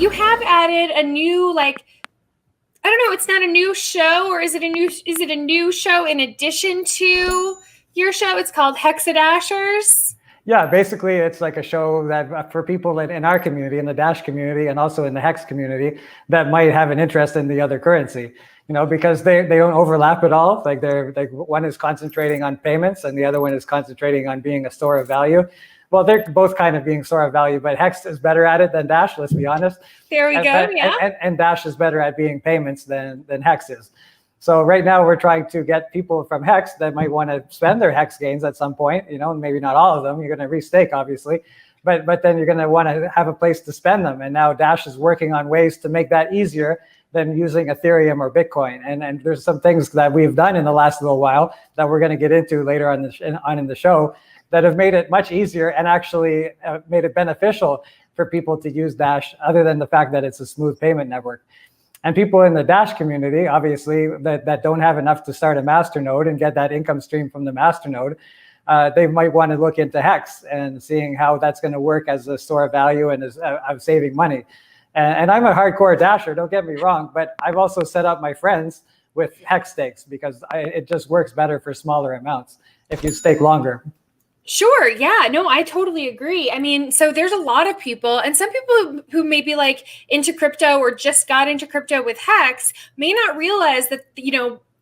you have added a new, like, I don't know, it's not a new show, or is it a new show in addition to your show? It's called Hexadashers. Yeah, basically it's like a show that for people in our community, in the Dash community, and also in the Hex community that might have an interest in the other currency, because they don't overlap at all. Like one is concentrating on payments and the other one is concentrating on being a store of value. Well, they're both kind of being store of value, but Hex is better at it than Dash, let's be honest. There we go, yeah. And Dash is better at being payments than Hex is. So right now we're trying to get people from Hex that might want to spend their Hex gains at some point, maybe not all of them. You're going to restake, obviously, but then you're going to want to have a place to spend them. And now Dash is working on ways to make that easier than using Ethereum or Bitcoin. And there's some things that we've done in the last little while that we're going to get into later on in the show that have made it much easier and actually made it beneficial for people to use Dash, other than the fact that it's a smooth payment network. And people in the Dash community, obviously, that don't have enough to start a masternode and get that income stream from the masternode, they might want to look into Hex and seeing how that's going to work as a store of value and as saving money. And I'm a hardcore Dasher, don't get me wrong, but I've also set up my friends with Hex stakes because it just works better for smaller amounts if you stake longer. Sure. Yeah, no, I totally agree. I mean, so there's a lot of people, and some people who may be like into crypto or just got into crypto with Hex may not realize that,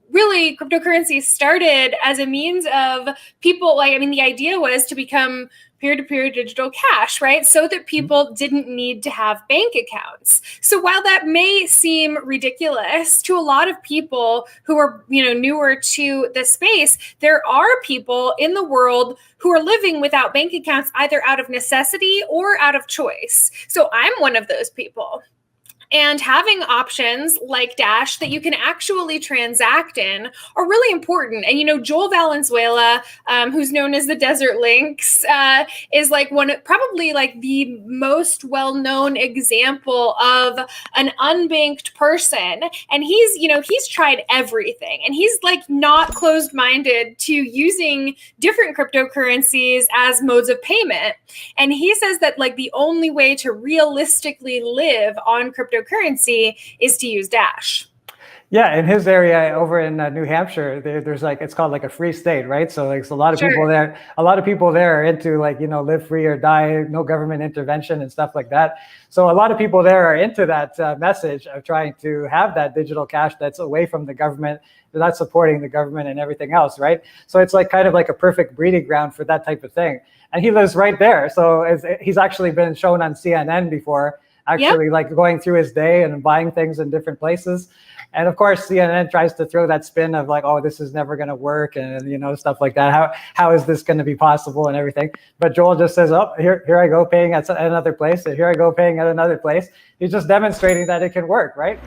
really cryptocurrency started as a means of people, the idea was to become peer-to-peer digital cash, right? So that people didn't need to have bank accounts. So while that may seem ridiculous to a lot of people who are, newer to the space, there are people in the world who are living without bank accounts, either out of necessity or out of choice. So I'm one of those people. And having options like Dash that you can actually transact in are really important. And, Joel Valenzuela, who's known as the Desert Lynx, is probably the most well-known example of an unbanked person. And he's tried everything. And he's not closed-minded to using different cryptocurrencies as modes of payment. And he says that the only way to realistically live on cryptocurrency is to use Dash. Yeah, in his area over in New Hampshire, there's it's called a free state, right? So there's a lot of people there. A lot of people there are into live free or die, no government intervention and stuff like that. So a lot of people there are into that message of trying to have that digital cash that's away from the government, not supporting the government and everything else, right? So it's kind of a perfect breeding ground for that type of thing. And he lives right there. So he's actually been shown on CNN before, actually going through his day and buying things in different places. And of course, CNN tries to throw that spin of oh, this is never going to work, and stuff like that. How is this going to be possible and everything? But Joel just says, oh, here I go paying at another place, and here I go paying at another place. He's just demonstrating that it can work, right?